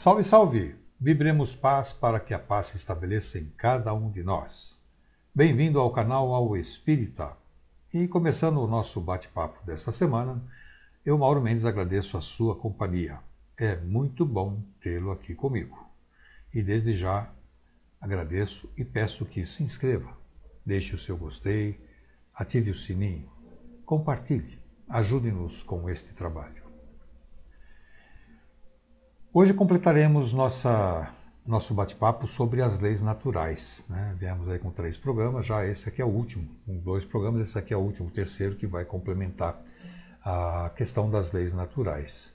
Salve, salve! Vibremos paz para que a paz se estabeleça em cada um de nós. Bem-vindo ao canal Ao Espírita. E começando o nosso bate-papo desta semana, eu, Mauro Mendes, agradeço a sua companhia. É muito bom tê-lo aqui comigo. E desde já agradeço e peço que se inscreva, deixe o seu gostei, ative o sininho, compartilhe, ajude-nos com este trabalho. Hoje completaremos nosso bate-papo sobre as leis naturais. Viemos aí com 3 programas, já esse aqui é o último, com 2 programas, esse aqui é o último, o terceiro, que vai complementar a questão das leis naturais.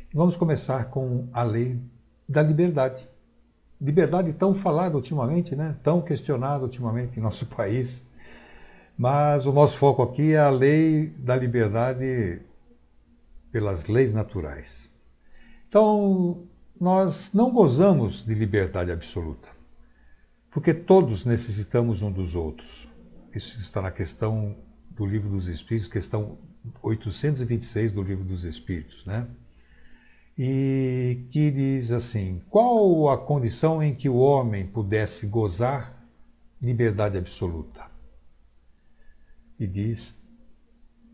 E vamos começar com a lei da liberdade. Liberdade tão falada ultimamente, tão questionada ultimamente em nosso país, mas o nosso foco aqui é a lei da liberdade pelas leis naturais. Então, nós não gozamos de liberdade absoluta, porque todos necessitamos um dos outros. Isso está na questão do Livro dos Espíritos, questão 826 do Livro dos Espíritos, E que diz assim: qual a condição em que o homem pudesse gozar liberdade absoluta? E diz: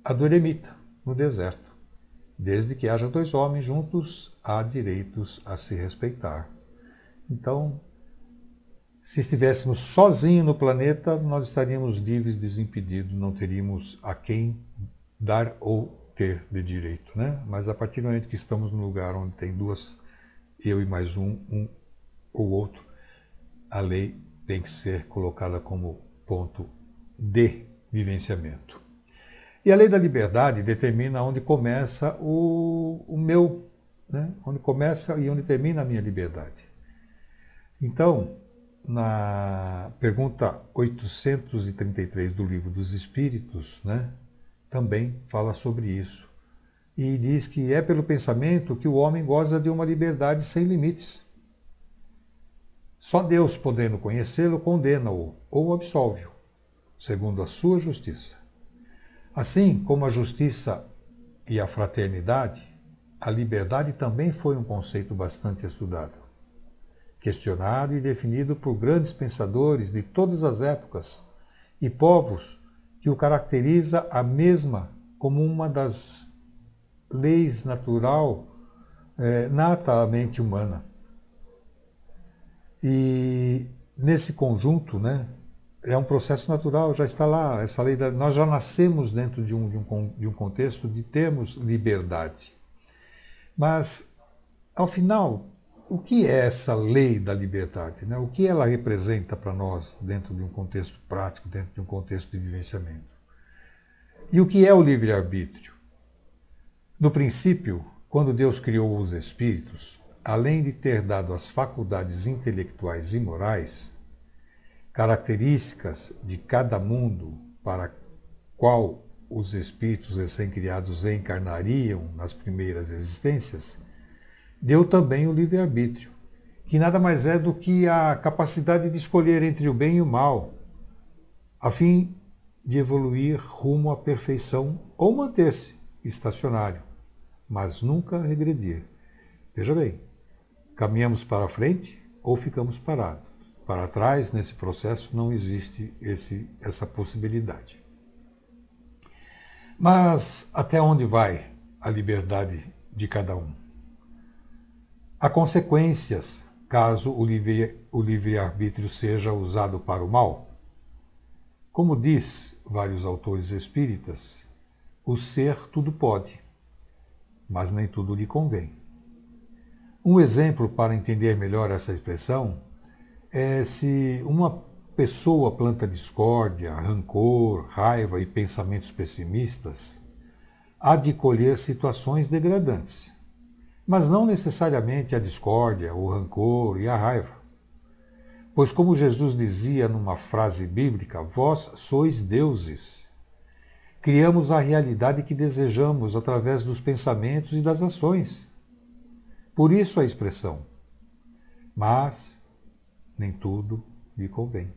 a do eremita, no deserto. Desde que haja 2 homens juntos, há direitos a se respeitar. Então, se estivéssemos sozinhos no planeta, nós estaríamos livres, desimpedidos, não teríamos a quem dar ou ter de direito, Mas a partir do momento que estamos num lugar onde tem 2, eu e mais um ou outro, a lei tem que ser colocada como ponto de vivenciamento. E a lei da liberdade determina onde começa o meu, onde começa e onde termina a minha liberdade. Então, na pergunta 833 do Livro dos Espíritos, também fala sobre isso. E diz que é pelo pensamento que o homem goza de uma liberdade sem limites. Só Deus, podendo conhecê-lo, condena-o ou absolve-o, segundo a sua justiça. Assim como a justiça e a fraternidade, a liberdade também foi um conceito bastante estudado, questionado e definido por grandes pensadores de todas as épocas e povos, que o caracteriza a mesma como uma das leis natural natamente humana. E nesse conjunto, é um processo natural, já está lá, essa lei nós já nascemos dentro de um contexto de termos liberdade. Mas, ao final, o que é essa lei da liberdade? O que ela representa para nós dentro de um contexto prático, dentro de um contexto de vivenciamento? E o que é o livre-arbítrio? No princípio, quando Deus criou os espíritos, além de ter dado as faculdades intelectuais e morais, características de cada mundo para qual os espíritos recém-criados encarnariam nas primeiras existências, deu também o livre-arbítrio, que nada mais é do que a capacidade de escolher entre o bem e o mal, a fim de evoluir rumo à perfeição ou manter-se estacionário, mas nunca regredir. Veja bem, caminhamos para frente ou ficamos parados. Para trás, nesse processo, não existe essa possibilidade. Mas até onde vai a liberdade de cada um? Há consequências caso o livre-arbítrio seja usado para o mal? Como diz vários autores espíritas, o ser tudo pode, mas nem tudo lhe convém. Um exemplo para entender melhor essa expressão é se uma pessoa planta discórdia, rancor, raiva e pensamentos pessimistas, há de colher situações degradantes, mas não necessariamente a discórdia, o rancor e a raiva. Pois como Jesus dizia numa frase bíblica, vós sois deuses. Criamos a realidade que desejamos através dos pensamentos e das ações. Por isso a expressão, mas nem tudo lhe convém.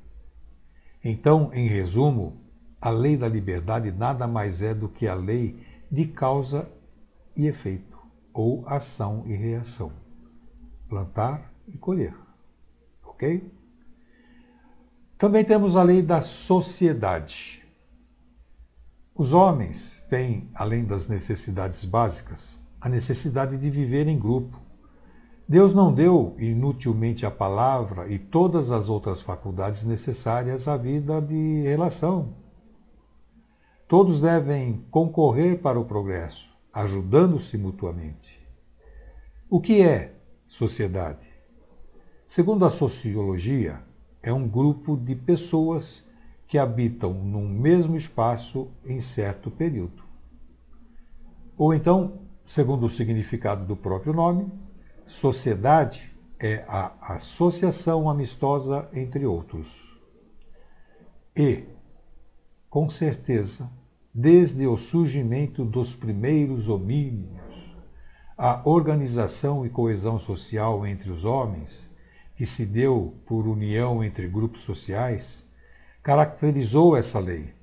Então, em resumo, a lei da liberdade nada mais é do que a lei de causa e efeito, ou ação e reação. plantar e colher. Ok? Também temos a lei da sociedade. Os homens têm, além das necessidades básicas, a necessidade de viver em grupo. Deus não deu inutilmente a palavra e todas as outras faculdades necessárias à vida de relação. Todos devem concorrer para o progresso, ajudando-se mutuamente. O que é sociedade? Segundo a sociologia, é um grupo de pessoas que habitam num mesmo espaço em certo período. Ou então, segundo o significado do próprio nome, sociedade é a associação amistosa entre outros. E, com certeza, desde o surgimento dos primeiros homínidos, a organização e coesão social entre os homens, que se deu por união entre grupos sociais, caracterizou essa lei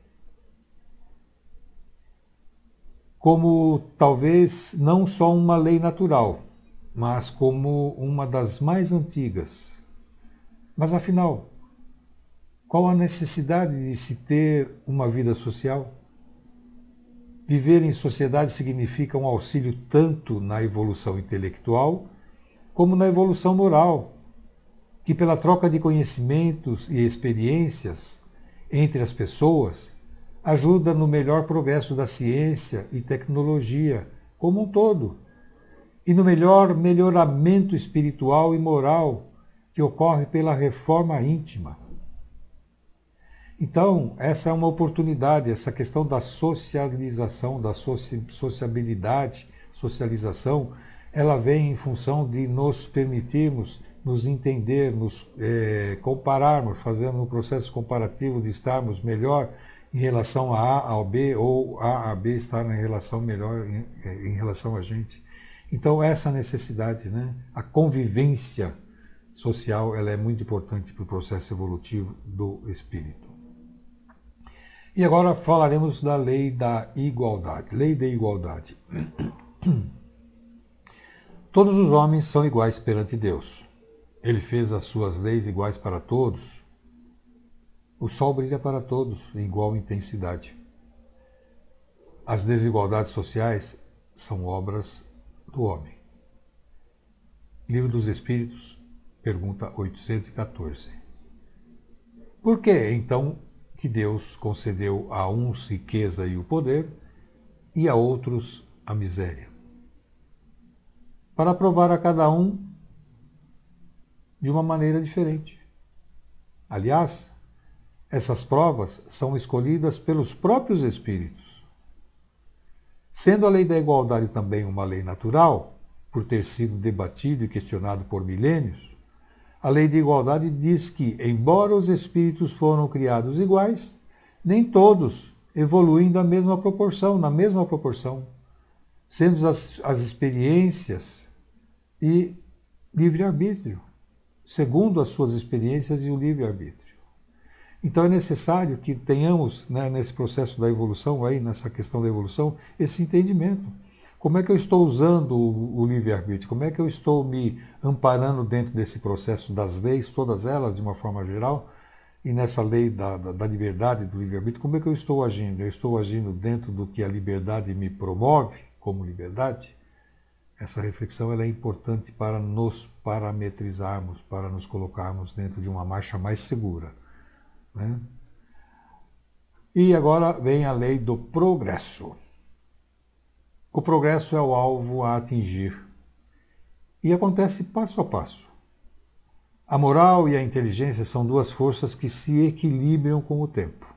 como talvez não só uma lei natural, mas como uma das mais antigas. Mas afinal, qual a necessidade de se ter uma vida social? Viver em sociedade significa um auxílio tanto na evolução intelectual como na evolução moral, que pela troca de conhecimentos e experiências entre as pessoas ajuda no melhor progresso da ciência e tecnologia como um todo, e no melhor melhoramento espiritual e moral que ocorre pela reforma íntima. Então, essa é uma oportunidade, essa questão da socialização, da sociabilidade, socialização, ela vem em função de nos permitirmos nos entender, nos compararmos, fazendo um processo comparativo de estarmos melhor em relação a A ao B, ou A a B estar em relação melhor em relação a gente. Então essa necessidade, né? A convivência social, ela é muito importante para o processo evolutivo do espírito. E agora falaremos da lei da igualdade. Lei da igualdade. Todos os homens são iguais perante Deus. Ele fez as suas leis iguais para todos. O sol brilha para todos em igual intensidade. As desigualdades sociais são obras do homem. Livro dos Espíritos, pergunta 814. Por que, então, que Deus concedeu a uns riqueza e o poder e a outros a miséria? Para provar a cada um de uma maneira diferente. Aliás, essas provas são escolhidas pelos próprios espíritos. Sendo a lei da igualdade também uma lei natural, por ter sido debatido e questionado por milênios, a lei da igualdade diz que, embora os espíritos foram criados iguais, nem todos evoluem na mesma proporção, sendo as experiências e livre-arbítrio, segundo as suas experiências e o livre-arbítrio. Então é necessário que tenhamos, né, nesse processo da evolução, aí, nessa questão da evolução, esse entendimento. Como é que eu estou usando o livre-arbítrio? Como é que eu estou me amparando dentro desse processo das leis, todas elas, de uma forma geral, e nessa lei da liberdade, do livre-arbítrio, como é que eu estou agindo? Eu estou agindo dentro do que a liberdade me promove como liberdade? Essa reflexão ela é importante para nos parametrizarmos, para nos colocarmos dentro de uma marcha mais segura, né? E agora vem a lei do progresso. O progresso é o alvo a atingir e acontece passo a passo. A moral e a inteligência são duas forças que se equilibram com o tempo.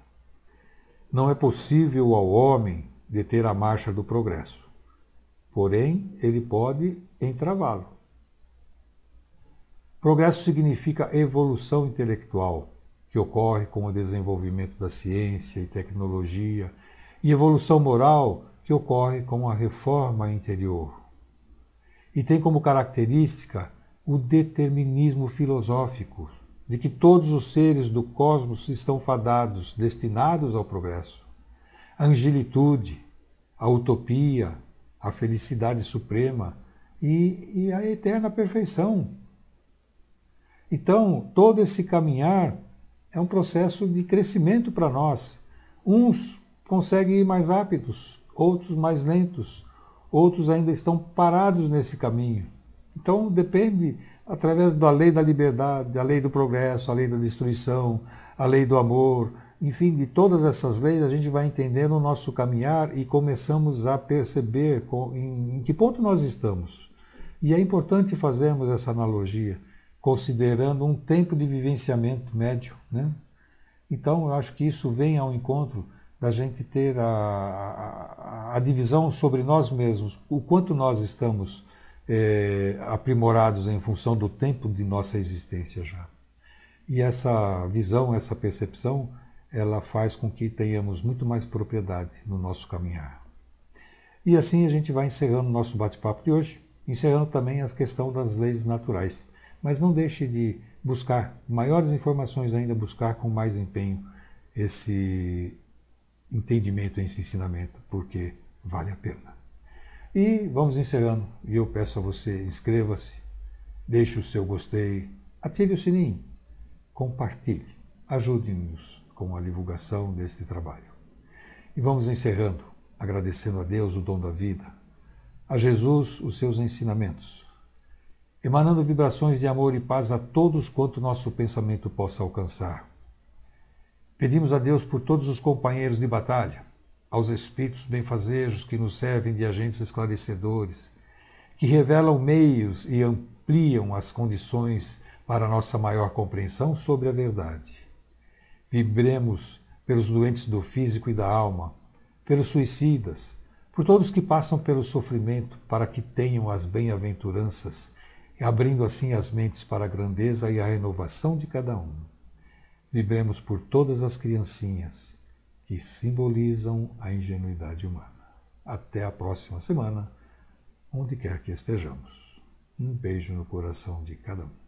Não é possível ao homem deter a marcha do progresso, porém ele pode entravá-lo. Progresso significa evolução intelectual, que ocorre com o desenvolvimento da ciência e tecnologia, e evolução moral, que ocorre com a reforma interior. E tem como característica o determinismo filosófico, de que todos os seres do cosmos estão fadados, destinados ao progresso. A angelitude, a utopia, a felicidade suprema e a eterna perfeição, Então, todo esse caminhar é um processo de crescimento para nós. Uns conseguem ir mais rápidos, outros mais lentos, outros ainda estão parados nesse caminho. Então, depende, através da lei da liberdade, a lei do progresso, a lei da destruição, a lei do amor, enfim, de todas essas leis, a gente vai entendendo o nosso caminhar e começamos a perceber em que ponto nós estamos. E é importante fazermos essa analogia, considerando um tempo de vivenciamento médio, né? Então, eu acho que isso vem ao encontro da gente ter a divisão sobre nós mesmos, o quanto nós estamos aprimorados em função do tempo de nossa existência já. E essa visão, essa percepção, ela faz com que tenhamos muito mais propriedade no nosso caminhar. E assim a gente vai encerrando o nosso bate-papo de hoje, encerrando também a questão das leis naturais. Mas não deixe de buscar maiores informações ainda, buscar com mais empenho esse entendimento, esse ensinamento, porque vale a pena. E vamos encerrando, e eu peço a você, inscreva-se, deixe o seu gostei, ative o sininho, compartilhe, ajude-nos com a divulgação deste trabalho. E vamos encerrando, agradecendo a Deus o dom da vida, a Jesus os seus ensinamentos, emanando vibrações de amor e paz a todos quanto nosso pensamento possa alcançar. Pedimos a Deus por todos os companheiros de batalha, aos espíritos benfazejos que nos servem de agentes esclarecedores, que revelam meios e ampliam as condições para nossa maior compreensão sobre a verdade. Vibremos pelos doentes do físico e da alma, pelos suicidas, por todos que passam pelo sofrimento, para que tenham as bem-aventuranças, abrindo assim as mentes para a grandeza e a renovação de cada um. Vibremos por todas as criancinhas que simbolizam a ingenuidade humana. Até a próxima semana, onde quer que estejamos. Um beijo no coração de cada um.